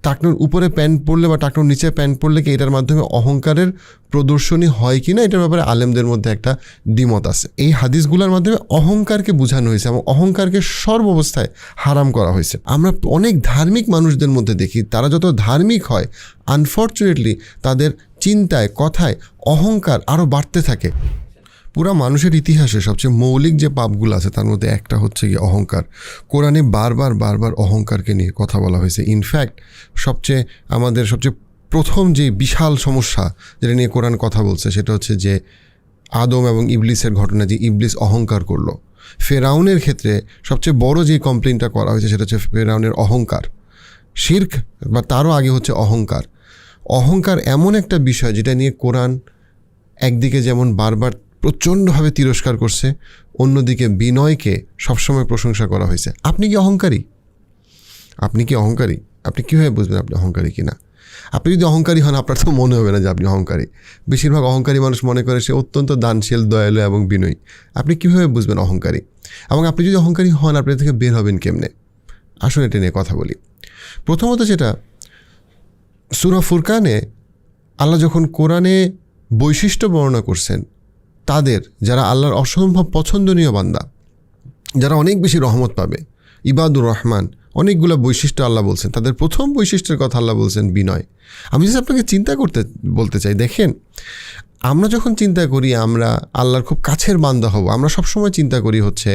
টাকনুর উপরে প্যান্ট পরলে বা টাকনুর নিচে প্যান্ট পরলে কি এটার মাধ্যমে অহংকারের প্রদর্শনী হয় কি না, এটার ব্যাপারে আলেমদের মধ্যে একটা দ্বিমত আছে। এই হাদিসগুলোর মাধ্যমে অহংকারকে বোঝানো হয়েছে এবং অহংকারকে সর্বাবস্থায় হারাম করা হয়েছে। আমরা অনেক ধার্মিক মানুষদের মধ্যে দেখি, তারা যত ধার্মিক হয় আনফর্চুনেটলি তাদের চিন্তায় কথায় অহংকার আরও বাড়তে থাকে। পুরা মানুষের ইতিহাসে সবচেয়ে মৌলিক যে পাপগুলো আছে তার মধ্যে একটা হচ্ছে গিয়ে অহংকার। কোরআনে বারবার অহংকারকে নিয়ে কথা বলা হয়েছে। ইনফ্যাক্ট আমাদের সবচেয়ে প্রথম যে বিশাল সমস্যা যেটা নিয়ে কোরআন কথা বলছে সেটা হচ্ছে যে আদম এবং ইবলিসের ঘটনা, যে ইবলিস অহংকার করলো। ফেরাউনের ক্ষেত্রে সবচেয়ে বড় যে কমপ্লেনটা করা হয়েছে সেটা হচ্ছে ফেরাউনের অহংকার। শিরক বা তারও আগে হচ্ছে অহংকার। অহংকার এমন একটা বিষয় যেটা নিয়ে কোরআন একদিকে যেমন বারবার প্রচণ্ডভাবে তিরস্কার করছে, অন্যদিকে বিনয়কে সবসময় প্রশংসা করা হয়েছে। আপনি কি অহংকারী? আপনি কীভাবে বুঝবেন আপনি অহংকারী কি না? আপনি যদি অহংকারী হন আপনার তো মনে হবে না যে আপনি অহংকারী। বেশিরভাগ অহংকারী মানুষ মনে করে সে অত্যন্ত দানশীল, দয়ালু এবং বিনয়ী। আপনি কীভাবে বুঝবেন অহংকারী? এবং আপনি যদি অহংকারী হন আপনি থেকে বের হবেন কেমনে? আসুন এটা নিয়ে কথা বলি। প্রথমত যেটা, সূরা ফুরকানে আল্লাহ যখন কোরআনে বৈশিষ্ট্য বর্ণনা করছেন তাদের, যারা আল্লাহর অসম্ভব পছন্দনীয় বান্দা, যারা অনেক বেশি রহমত পাবে, ইবাদুর রহমান, অনেকগুলো বৈশিষ্ট্য আল্লাহ বলছেন, তাদের প্রথম বৈশিষ্ট্যের কথা আল্লাহ বলছেন বিনয়। আমি যদি আপনাকে বলতে চাই, দেখেন আমরা যখন চিন্তা করি আমরা আল্লাহর খুব কাছের বান্দা হব, আমরা সবসময় চিন্তা করি হচ্ছে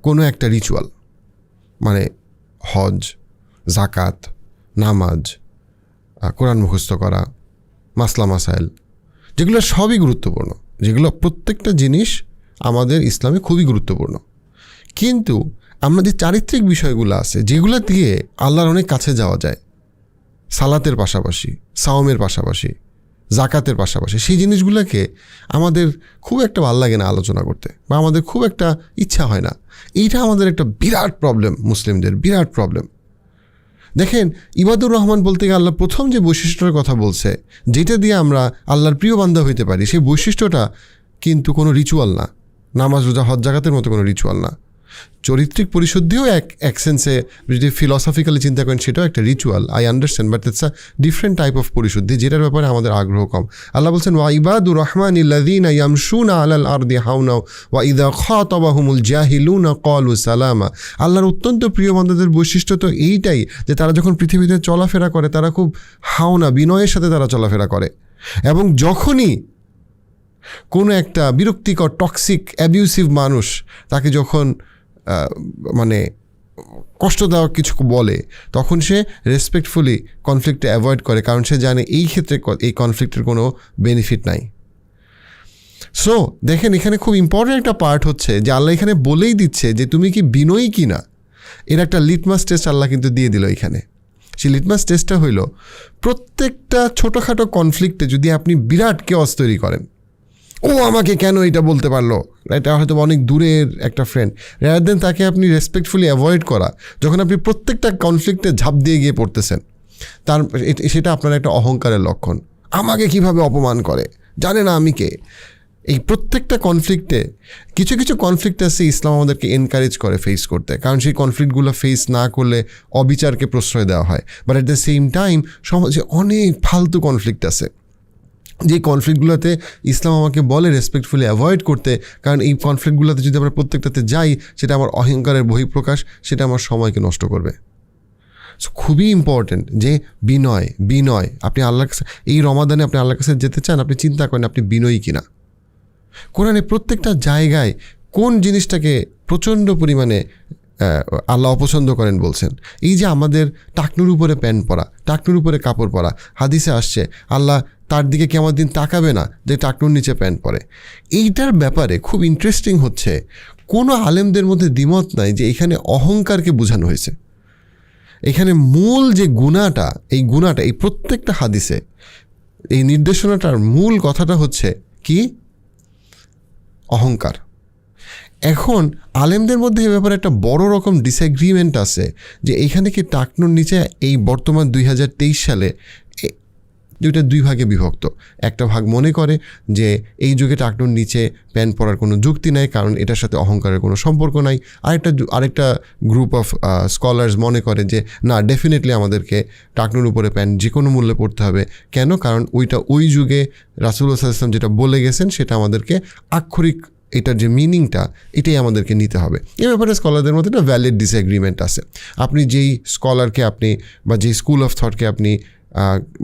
কোনো একটা রিচুয়াল, মানে হজ, জাকাত, নামাজ, কোরআন মুখস্থ করা, মাসলা মাসাইল, যেগুলো সবই গুরুত্বপূর্ণ, যেগুলো প্রত্যেকটা জিনিস আমাদের ইসলামে খুবই গুরুত্বপূর্ণ। কিন্তু আমরা যে চারিত্রিক বিষয়গুলো আছে যেগুলো দিয়ে আল্লাহর অনেক কাছে যাওয়া যায়, সালাতের পাশাপাশি, সাওমের পাশাপাশি, জাকাতের পাশাপাশি, সেই জিনিসগুলোকে আমাদের খুব একটা ভালো লাগে না আলোচনা করতে, বা আমাদের খুব একটা ইচ্ছা হয় না। এইটা আমাদের একটা বিরাট প্রবলেম, মুসলিমদের বিরাট প্রবলেম। দেখেন, ইবাদুর রহমান বলতে গিয়ে আল্লাহ প্রথম যে বৈশিষ্ট্যের কথা বলছে, যেটা দিয়ে আমরা আল্লাহর প্রিয় বান্দা হইতে পারি, সেই বৈশিষ্ট্যটা কিন্তু কোনো রিচুয়াল না। নামাজ, রোজা, হজ, জাকাতের মতো কোনো রিচুয়াল না। চরিত্রিক পরিশুদ্ধিও এক সেন্সে যদি ফিলসফিক্যালি চিন্তা করেন সেটাও একটা ritual, I understand, but it's a different type of পরিশুদ্ধি, যেটার ব্যাপারে আমাদের আগ্রহ কম। আল্লাহ বলছেন ওয়া ইবাদুর রহমানিল্লাযীনা ইয়ামশুনা আলাল আরদি হাওনা ওয়া ইযা খাতাবাহুমুল জাহিলুনা ক্বালু সালামা। আল্লাহর অত্যন্ত প্রিয় বান্দাদের বৈশিষ্ট্য তো এইটাই যে তারা যখন পৃথিবীতে চলাফেরা করে তারা খুব হাওনা, বিনয়ের সাথে তারা চলাফেরা করে, এবং যখনই কোনো একটা বিরক্তিকর, টক্সিক, অ্যাবিউসিভ মানুষ তাকে যখন মানে কষ্ট দেওয়া কিছু বলে, তখন সে রেসপেক্টফুলি কনফ্লিক্টে অ্যাভয়েড করে, কারণ সে জানে এই ক্ষেত্রে এই কনফ্লিক্টের কোনো বেনিফিট নাই। সো দেখেন, এখানে খুব ইম্পর্ট্যান্ট একটা পার্ট হচ্ছে যে আল্লাহ এখানে বলেই দিচ্ছে যে তুমি কি বিনয়ী কি না। এর একটা লিটমাস টেস্ট আল্লাহ কিন্তু দিয়ে দিল এখানে। সেই লিটমাস টেস্টটা হইল, প্রত্যেকটা ছোটোখাটো কনফ্লিক্টে যদি আপনি বিরাট কেওয়াস তৈরি করেন, ও আমাকে কেন এটা বলতে পারলো, এটা হয়তো অনেক দূরের একটা ফ্রেন্ড, রাদার দেন তাকে আপনি রেসপেক্টফুলি অ্যাভয়েড করা, যখন আপনি প্রত্যেকটা কনফ্লিক্টে ঝাঁপ দিয়ে গিয়ে পড়তেছেন, সেটা আপনার একটা অহংকারের লক্ষণ। আমাকে কিভাবে অপমান করে, জানে না আমি কে। এই প্রত্যেকটা কনফ্লিক্টে কিছু কিছু কনফ্লিক্ট আছে ইসলাম আমাদেরকে এনকারেজ করে ফেস করতে, কারণ সেই কনফ্লিক্টগুলো ফেস না করলে অবিচারকে প্রশ্রয় দেওয়া হয়। But at the same time সমাজে অনেক ফালতু কনফ্লিক্ট আছে, যে কনফ্লিক্টগুলোতে ইসলাম আমাকে বলে রেসপেক্টফুলি অ্যাভয়েড করতে, কারণ এই কনফ্লিক্টগুলোতে যদি আমরা প্রত্যেকটাতে যাই সেটা আমার অহংকারের বহিঃপ্রকাশ, সেটা আমার সময়কে নষ্ট করবে। সো খুবই ইম্পর্ট্যান্ট যে বিনয়। আপনি আল্লাহর কাছে এই রমাদানে আপনি আল্লাহর কাছে যেতে চান, আপনি চিন্তা করেন আপনি বিনয়ী কিনা। কোরআনে প্রত্যেকটা জায়গায় কোন জিনিসটাকে প্রচণ্ড পরিমাণে আল্লাহ অপছন্দ করেন বলছেন। এই যে আমাদের টাকনুর উপরে প্যান্ট পরা, টাকনুর উপরে কাপড় পরা, হাদিসে আসছে আল্লাহ তার দিকে কেমন দিন তাকাবে না যে টাকনুর নিচে প্যান্ট পরে। এইটার ব্যাপারে খুব ইন্টারেস্টিং হচ্ছে, কোনো আলেমদের মধ্যে দ্বিমত নাই যে এখানে অহংকারকে বোঝানো হয়েছে। এখানে মূল যে গুণাটা, এই প্রত্যেকটা হাদিসে এই নির্দেশনাটার মূল কথাটা হচ্ছে কি? অহংকার। এখন আলেমদের মধ্যে এ ব্যাপারে একটা বড় রকম ডিসএগ্রিমেন্ট আছে যে এইখানে কি টাকনুর নিচে এই বর্তমান 2023 সালে দুইটা দুই ভাগে বিভক্ত। একটা ভাগ মনে করে যে এই যুগে টাকনুর নিচে প্যান্ট পরার কোনো যুক্তি নাই, কারণ এটার সাথে অহংকারের কোনো সম্পর্ক নাই। আরেকটা গ্রুপ অফ স্কলার্স মনে করে যে না, ডেফিনেটলি আমাদেরকে টাকনুর উপরে প্যান্ট যে কোনো মূল্যে পড়তে হবে। কেন? কারণ ওই যুগে রাসূলুল্লাহ সাল্লাল্লাহু আলাইহি ওয়াসাল্লাম যেটা বলে গেছেন সেটা আমাদেরকে আক্ষরিক, এটার যে মিনিংটা এটাই আমাদেরকে নিতে হবে। এই ব্যাপারে স্কলারদের মধ্যে একটা ভ্যালিড ডিসএগ্রিমেন্ট আছে। আপনি যেই স্কলারকে বা যেই স্কুল অফ থটকে আপনি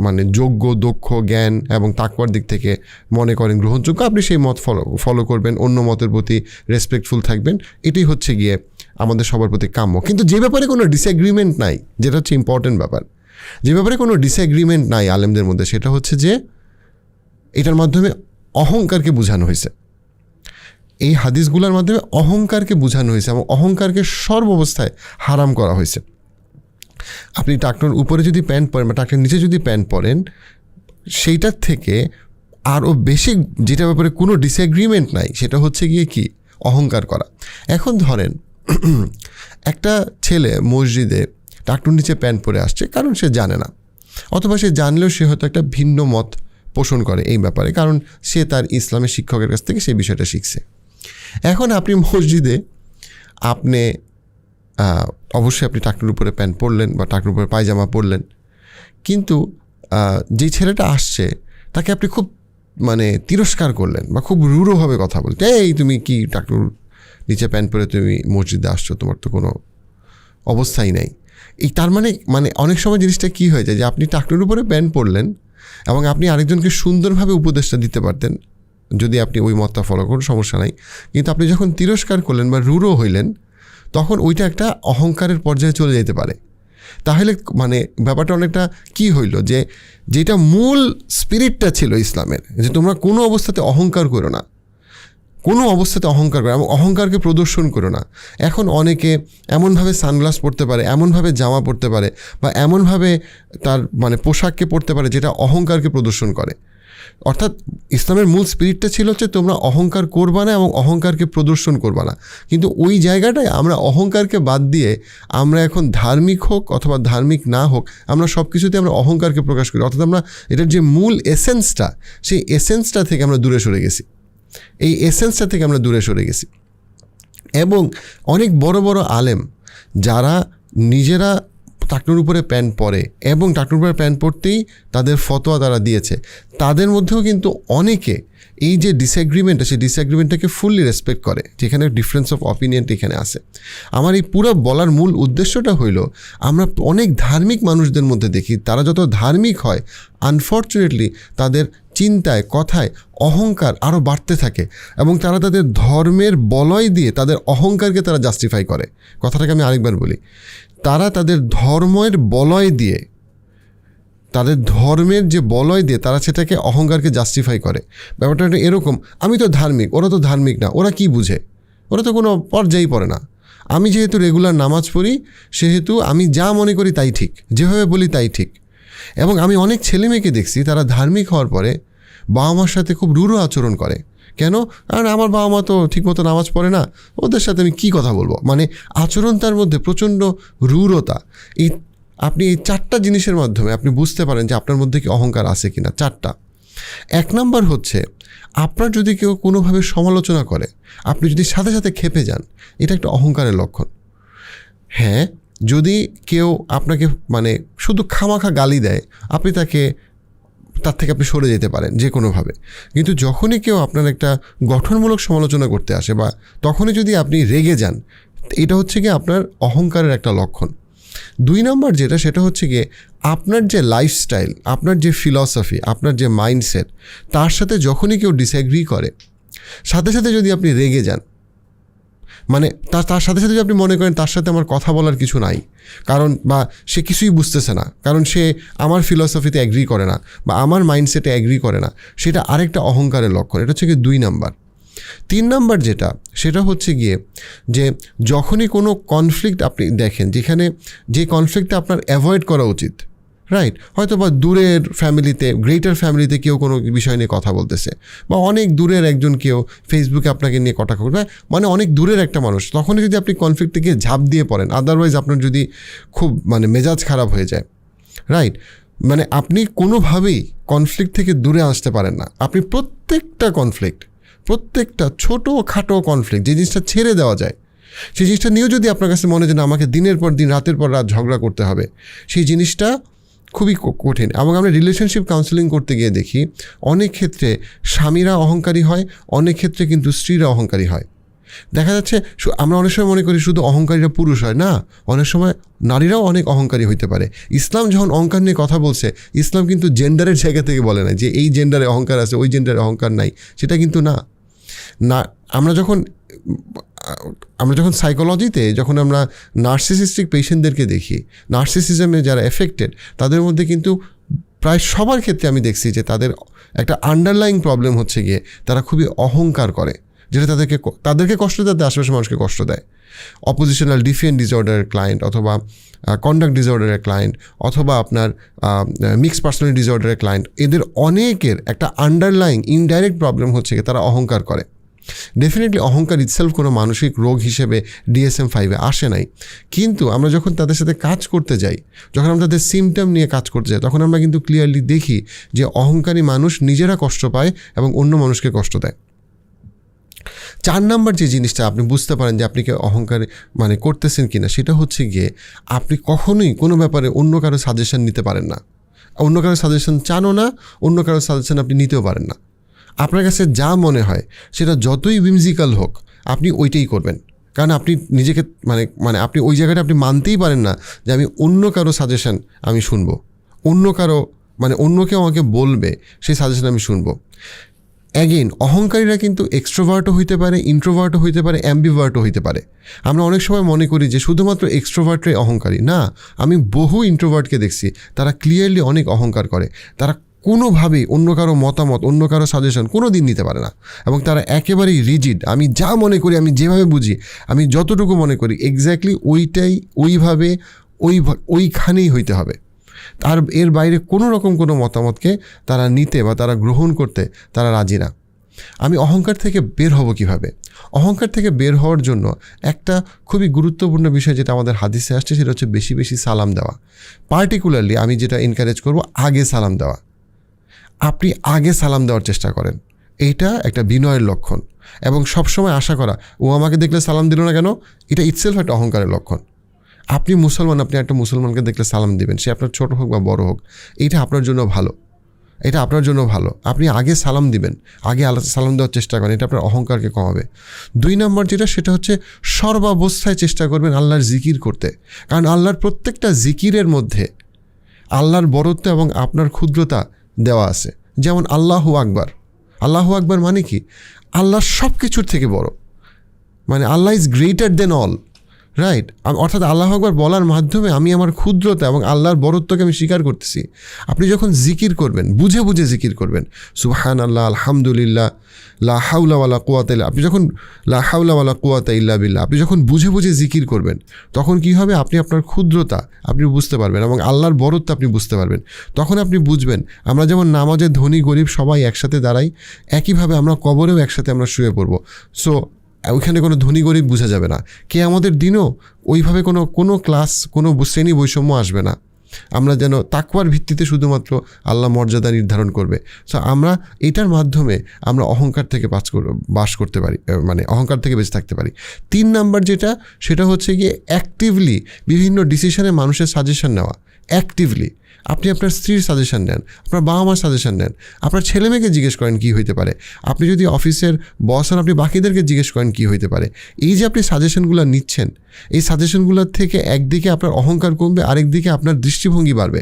মানে যোগ্য, দক্ষ, জ্ঞান এবং তাকওয়ার দিক থেকে মনে করেন গ্রহণযোগ্য, আপনি সেই মত ফলো করবেন, অন্য মতের প্রতি রেসপেক্টফুল থাকবেন। এটাই হচ্ছে গিয়ে আমাদের সবার প্রতি কাম্য। কিন্তু যে ব্যাপারে কোনো ডিসএগ্রিমেন্ট নাই, যেটা হচ্ছে ইম্পর্টেন্ট ব্যাপার, যে ব্যাপারে কোনো ডিসএগ্রিমেন্ট নাই আলেমদের মধ্যে, সেটা হচ্ছে যে এটার মাধ্যমে অহংকারকে বোঝানো হয়েছে। এই হাদিসগুলোর মাধ্যমে অহংকারকে বোঝানো হয়েছে এবং অহংকারকে সর্বাবস্থায় হারাম করা হয়েছে। আপনি টাকনুর উপরে যদি প্যান্ট পরেন বা টাকনুর নিচে যদি প্যান্ট পরেন, সেইটার থেকে আরও বেশি, যেটা ব্যাপারে কোনো ডিসএগ্রিমেন্ট নাই, সেটা হচ্ছে গিয়ে কি? অহংকার করা। এখন ধরেন একটা ছেলে মসজিদে টাকনুর নিচে প্যান্ট পরে আসছে, কারণ সে জানে না, অথবা সে জানলেও সে হয়তো একটা ভিন্ন মত পোষণ করে এই ব্যাপারে, কারণ সে তার ইসলামের শিক্ষকের কাছ থেকে সেই বিষয়টা শিখছে। এখন আপনি মসজিদে অবশ্যই আপনি টাকনুর উপরে প্যান্ট পরলেন বা টাকনুর উপরে পায়জামা পরলেন, কিন্তু যে ছেলেটা আসছে তাকে আপনি খুব তিরস্কার করলেন বা খুব রূঢ়ভাবে কথা বললেন, এই তুমি কি টাকনুর নিচে প্যান্ট পরে তুমি মসজিদে আসছো, তোমার তো কোনো অবস্থাই নাই। এই তার মানে অনেক সময় জিনিসটা কী হয়ে যায় যে আপনি টাকনুর উপরে প্যান্ট পরলেন এবং আপনি আরেকজনকে সুন্দরভাবে উপদেশটা দিতে পারতেন যদি আপনি ওই মতটা ফলো করুন, সমস্যা নাই। কিন্তু আপনি যখন তিরস্কার করলেন বা রূঢ় হইলেন, তখন ওইটা একটা অহংকারের পর্যায়ে চলে যেতে পারে। তাহলে ব্যাপারটা অনেকটা কি হইল, যে যেটা মূল স্পিরিটটা ছিল ইসলামের, যে তোমরা কোনো অবস্থাতে অহংকার করো না, কোনো অবস্থাতে অহংকার করো এবং অহংকারকে প্রদর্শন করো না। এখন অনেকে এমনভাবে সানগ্লাস পরতে পারে, এমনভাবে জামা পরতে পারে বা এমনভাবে তার পোশাককে পরতে পারে যেটা অহংকারকে প্রদর্শন করে। অর্থাৎ ইসলামের মূল স্পিরিটটা ছিল হচ্ছে তোমরা অহংকার করবা না এবং অহংকারকে প্রদর্শন করবা না। কিন্তু ওই জায়গাটায় আমরা অহংকারকে বাদ দিয়ে আমরা এখন ধার্মিক হোক অথবা ধার্মিক না হোক, আমরা সব কিছুতে আমরা অহংকারকে প্রকাশ করি। অর্থাৎ আমরা এটার যে মূল এসেন্সটা, সেই এসেন্সটা থেকে আমরা দূরে সরে গেছি। এই এসেন্সটা থেকে আমরা দূরে সরে গেছি। এবং অনেক বড় বড় আলেম যারা নিজেরা টাকনুর উপরে প্যান্ট পরে এবং টাকনুর উপরে প্যান্ট পরতেই তাদের ফতোয়া তারা দিয়েছে, তাদের মধ্যেও কিন্তু অনেকে এই যে ডিসএগ্রিমেন্টটা, সেই ডিসএগ্রিমেন্টটাকে ফুললি রেসপেক্ট করে, যেখানে ডিফারেন্স অফ অপিনিয়নটা এখানে আছে। আমার এই পুরো বলার মূল উদ্দেশ্যটা হইল, আমরা অনেক ধার্মিক মানুষদের মধ্যে দেখি, তারা যত ধার্মিক হয়, আনফর্চুনেটলি তাদের চিন্তায়, কথায় অহংকার আরও বাড়তে থাকে এবং তারা তাদের ধর্মের বলয় দিয়ে তাদের অহংকারকে তারা জাস্টিফাই করে। কথাটাকে আমি আরেকবার বলি, তারা তাদের ধর্মের বলয় দিয়ে, তাদের ধর্মের যে বলয় দিয়ে তারা সেটাকে অহংকারকে জাস্টিফাই করে। ব্যাপারটা এরকম, আমি তো ধার্মিক, ওরা তো ধার্মিক না, ওরা কি বুঝে, ওরা তো কোনো পর্যায়েই পড়ে না। আমি যেহেতু রেগুলার নামাজ পড়ি, সেহেতু আমি যা মনে করি তাই ঠিক, যেভাবে বলি তাই ঠিক। এবং আমি অনেক ছেলে মেয়েকে দেখছি তারা ধার্মিক হওয়ার পরে বাবা মার সাথে খুব রূঢ় আচরণ করে। কেন? কারণ আমার বাবা মা তো ঠিকমতো নামাজ পড়ে না, ওদের সাথে আমি কী কথা বলবো। আচরণ তার মধ্যে প্রচণ্ড রূঢ়তা। আপনি এই 4টা জিনিসের মাধ্যমে আপনি বুঝতে পারেন যে আপনার মধ্যে কি অহংকার আছে কি না। 4টা। 1 নাম্বার হচ্ছে, আপনার যদি কেউ কোনোভাবে সমালোচনা করে, আপনি যদি সাথে সাথে ক্ষেপে যান, এটা একটা অহংকারের লক্ষণ। হ্যাঁ, যদি কেউ আপনাকে শুধু খামাখা গালি দেয়, আপনি তার থেকে আপনি সরে যেতে পারেন যে কোনোভাবে। কিন্তু যখনই কেউ আপনার একটা গঠনমূলক সমালোচনা করতে আসে বা তখনই যদি আপনি রেগে যান, এটা হচ্ছে গিয়ে আপনার অহংকারের একটা লক্ষণ। 2 নাম্বার যেটা, সেটা হচ্ছে গিয়ে আপনার যে লাইফস্টাইল, আপনার যে ফিলসফি, আপনার যে মাইন্ডসেট, তার সাথে যখনই কেউ ডিসএগ্রি করে, সাথে সাথে যদি আপনি রেগে যান, তার সাথে সাথে যদি আপনি মনে করেন তার সাথে আমার কথা বলার কিছু নাই, কারণ বা সে কিছুই বুঝতেছে না, কারণ সে আমার ফিলসফিতে অ্যাগ্রি করে না বা আমার মাইন্ডসেটে অ্যাগ্রি করে না, সেটা আরেকটা অহংকারের লক্ষণ। এটা হচ্ছে গিয়ে 2 নাম্বার। 3 নাম্বার যেটা, সেটা হচ্ছে গিয়ে যে যখনই কোনো কনফ্লিক্ট আপনি দেখেন, যে কনফ্লিক্টটা আপনার অ্যাভয়েড করা উচিত, রাইট, হয়তো বা দূরের ফ্যামিলিতে, গ্রেটার ফ্যামিলিতে কেউ কোনো বিষয় নিয়ে কথা বলতেছে, বা অনেক দূরের একজন কেউ ফেসবুকে আপনাকে নিয়ে কটাক্ষ করবে, অনেক দূরের একটা মানুষ, তখনই যদি আপনি কনফ্লিক্ট থেকে ঝাঁপ দিয়ে পড়েন, আদারওয়াইজ আপনার যদি খুব মেজাজ খারাপ হয়ে যায়, রাইট, মানে আপনি কোনোভাবেই কনফ্লিক্ট থেকে দূরে আসতে পারেন না। আপনি প্রত্যেকটা ছোটোখাটো কনফ্লিক্ট যে জিনিসটা ছেড়ে দেওয়া যায়, সেই জিনিসটা নিয়েও যদি আপনার কাছে মনে হয় না আমাকে দিনের পর দিন রাতের পর রাত ঝগড়া করতে হবে, সেই জিনিসটা খুবই কঠিন। এবং আমরা রিলেশনশিপ কাউন্সেলিং করতে গিয়ে দেখি অনেক ক্ষেত্রে স্বামীরা অহংকারী হয়, অনেক ক্ষেত্রে কিন্তু স্ত্রীরা অহংকারী হয়। দেখা যাচ্ছে আমরা অনেক সময় মনে করি শুধু অহংকারীরা পুরুষ হয়, না, অনেক সময় নারীরাও অনেক অহংকারী হইতে পারে। ইসলাম যখন অহংকার নিয়ে কথা বলছে, ইসলাম কিন্তু জেন্ডারের জায়গা থেকে বলে না যে এই জেন্ডারে অহংকার আছে, ওই জেন্ডারে অহংকার নাই, সেটা কিন্তু না। আমরা যখন সাইকোলজিতে যখন আমরা নার্সিসিস্টিক পেশেন্টদেরকে দেখি, নার্সিসিজমে যারা এফেক্টেড, তাদের মধ্যে কিন্তু প্রায় সবার ক্ষেত্রে আমি দেখছি যে তাদের একটা আন্ডারলাইং প্রবলেম হচ্ছে গিয়ে তারা খুবই অহংকার করে, যেটা তাদেরকে কষ্ট দেয়, আশেপাশের মানুষকে কষ্ট দেয়। অপোজিশনাল ডিফেন্ট ডিসঅর্ডারের ক্লায়েন্ট, অথবা কন্ডাক্ট ডিসঅর্ডারের ক্লায়েন্ট, অথবা আপনার মিক্সড পার্সোনালিটি ডিসঅর্ডারের ক্লায়েন্ট, এদের অনেকের একটা আন্ডারলাইং ইনডাইরেক্ট প্রবলেম হচ্ছে তারা অহংকার করে। ডেফিনেটলি অহংকার ইটসেলফ কোনো মানসিক রোগ হিসেবে DSM-5 আসে নাই, কিন্তু আমরা যখন তাদের সাথে কাজ করতে যাই, যখন আমরা তাদের সিমটম নিয়ে কাজ করতে যাই, তখন আমরা কিন্তু ক্লিয়ারলি দেখি যে অহংকারী মানুষ নিজেরা কষ্ট পায় এবং অন্য মানুষকে কষ্ট দেয়। 4 নাম্বার যে জিনিসটা আপনি বুঝতে পারেন যে আপনি কি অহংকার মানে করতেছেন কিনা, সেটা হচ্ছে গিয়ে আপনি কখনোই কোনো ব্যাপারে অন্য কারো সাজেশন নিতে পারেন না, অন্য কারো সাজেশন চানও না, অন্য কারো সাজেশন আপনি নিতেও পারেন না। আপনার কাছে যা মনে হয় সেটা যতই উইমজিক্যাল হোক, আপনি ওইটাই করবেন, কারণ আপনি নিজেকে মানে আপনি ওই জায়গাটা আপনি মানতেই পারেন না যে আমি অন্য কারো সাজেশন আমি শুনবো, অন্য কেউ আমাকে বলবে সেই সাজেশন আমি শুনবো। অ্যাগেন, অহংকারীরা কিন্তু এক্সট্রোভার্টও হইতে পারে, ইন্ট্রোভার্টও হইতে পারে, অ্যাম্বিভার্টও হইতে পারে। আমরা অনেক সময় মনে করি যে শুধুমাত্র এক্সট্রোভার্টরাই অহংকারী, না, আমি বহু ইন্ট্রোভার্টকে দেখছি তারা ক্লিয়ারলি অনেক অহংকার করে। তারা কোনোভাবেই অন্য কারো মতামত, অন্য কারো সাজেশন কোনো দিন নিতে পারে না, এবং তারা একেবারেই রিজিড। আমি যা মনে করি, আমি যেভাবে বুঝি, আমি যতটুকু মনে করি এক্স্যাক্টলি ওইটাই ওইভাবে ওইখানেই হইতে হবে। আর এর বাইরে কোনো রকম কোনো মতামতকে তারা নিতে বা তারা গ্রহণ করতে তারা রাজি না। আমি অহংকার থেকে বের হব কিভাবে? অহংকার থেকে বের হওয়ার জন্য একটা খুবই গুরুত্বপূর্ণ বিষয় যেটা আমাদের হাদিসে আসছে, সেটা হচ্ছে বেশি বেশি সালাম দেওয়া। পার্টিকুলারলি আমি যেটা এনকারেজ করব, আগে সালাম দেওয়া। আপনি আগে সালাম দেওয়ার চেষ্টা করেন, এইটা একটা বিনয়ের লক্ষণ। এবং সবসময় আশা করা, ও আমাকে দেখলে সালাম দিল না কেন, এটা ইটসেলফ একটা অহংকারের লক্ষণ। আপনি মুসলমান, আপনি একটা মুসলমানকে দেখলে সালাম দিবেন, সে আপনার ছোট হোক বা বড় হোক, এটা আপনার জন্য ভালো, এটা আপনার জন্য ভালো। আপনি আগে সালাম দিবেন, আগে সালাম দেওয়ার চেষ্টা করেন, এটা আপনার অহংকারকে কমাবে। 2 নম্বর যেটা, সেটা হচ্ছে সর্বাবস্থায় চেষ্টা করবেন আল্লাহর জিকির করতে, কারণ আল্লাহর প্রত্যেকটা জিকিরের মধ্যে আল্লাহর বড়ত্ব এবং আপনার ক্ষুদ্রতা দেওয়া আছে। যেমন আল্লাহু আকবার, আল্লাহু আকবার মানে কি? আল্লাহ সব কিছুর থেকে বড়, মানে Allah is greater than all, right? অর্থাৎ আল্লাহু আকবার বলার মাধ্যমে আমি আমার ক্ষুদ্রতা এবং আল্লাহর বড়ত্বকে আমি স্বীকার করতেছি। আপনি যখন জিকির করবেন, বুঝে বুঝে জিকির করবেন, সুবহানাল্লাহ, আলহামদুলিল্লাহ, লা হাওলা ওয়ালা কুওয়াতা ইল্লা, আপনি যখন লা হাওলা ওয়ালা কুওয়াতা ইল্লা বিল্লাহ, আপনি যখন বুঝে বুঝে জিকির করবেন, তখন কি হবে? আপনি আপনার ক্ষুদ্রতা আপনি বুঝতে পারবেন এবং আল্লাহর বড়ত্ব আপনি বুঝতে পারবেন। তখন আপনি বুঝবেন, আমরা যেমন নামাজে ধনী গরিব সবাই একসাথে দাঁড়াই, একইভাবে আমরা কবরেও একসাথে আমরা শুয়ে পড়ব। সো ওইখানে কোনো ধনী গরিব বোঝা যাবে না। আমাদের দিনও ওইভাবে কোনো ক্লাস, কোনো শ্রেণী বৈষম্য আসবে না। আমরা যেন তাকওয়ার ভিত্তিতে শুধুমাত্র আল্লাহ মর্যাদা নির্ধারণ করবে। সো আমরা এটার মাধ্যমে আমরা অহংকার থেকে বাস করতে পারি, মানে অহংকার থেকে বেঁচে থাকতে পারি। 3 নাম্বার যেটা, সেটা হচ্ছে গিয়ে অ্যাক্টিভলি বিভিন্ন ডিসিশনে মানুষের সাজেশন নেওয়া। অ্যাক্টিভলি আপনি আপনার স্ত্রীর সাজেশন নেন, আপনার বাবা মার সাজেশন নেন, আপনার ছেলে মেয়েকে জিজ্ঞেস করেন কী হইতে পারে। আপনি যদি অফিসের বস হন, আপনি বাকিদেরকে জিজ্ঞেস করেন কী হইতে পারে। এই যে আপনি সাজেশনগুলো নিচ্ছেন, এই সাজেশনগুলোর থেকে একদিকে আপনার অহংকার কমবে, আরেকদিকে আপনার দৃষ্টিভঙ্গি বাড়বে।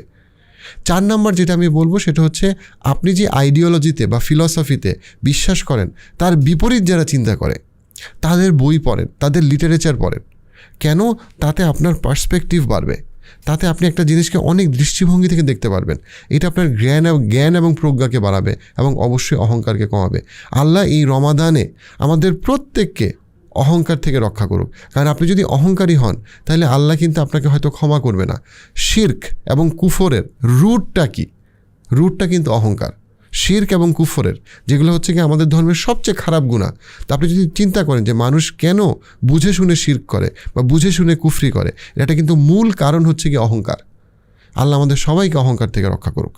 4 নাম্বার যেটা আমি বলবো, সেটা হচ্ছে আপনি যে আইডিওলজিতে বা ফিলসফিতে বিশ্বাস করেন, তার বিপরীত যারা চিন্তা করে তাদের বই পড়েন, তাদের লিটারেচার পড়েন। কেন? তাতে আপনার পার্সপেক্টিভ বাড়বে, তাতে আপনি একটা জিনিসকে অনেক দৃষ্টিভঙ্গি থেকে দেখতে পারবেন। এটা আপনার জ্ঞান এবং প্রজ্ঞাকে বাড়াবে এবং অবশ্যই অহংকারকে কমাবে। আল্লাহ এই রমাদানে আমাদের প্রত্যেককে অহংকার থেকে রক্ষা করুক, কারণ আপনি যদি অহংকারী হন, তাহলে আল্লাহ কিন্তু আপনাকে হয়তো ক্ষমা করবে না। শিরক এবং কুফরের রুটটা কি? রুটটা কিন্তু অহংকার। শিরক এবং কুফরের, যেগুলো হচ্ছে কি আমাদের ধর্মের সবচেয়ে খারাপ গুনাহ। তা আপনি যদি চিন্তা করেন যে মানুষ কেন বুঝে শুনে শিরক করে বা বুঝে শুনে কুফরি করে, এটা কিন্তু মূল কারণ হচ্ছে কি অহংকার। আল্লাহ আমাদের সবাইকে অহংকার থেকে রক্ষা করুক।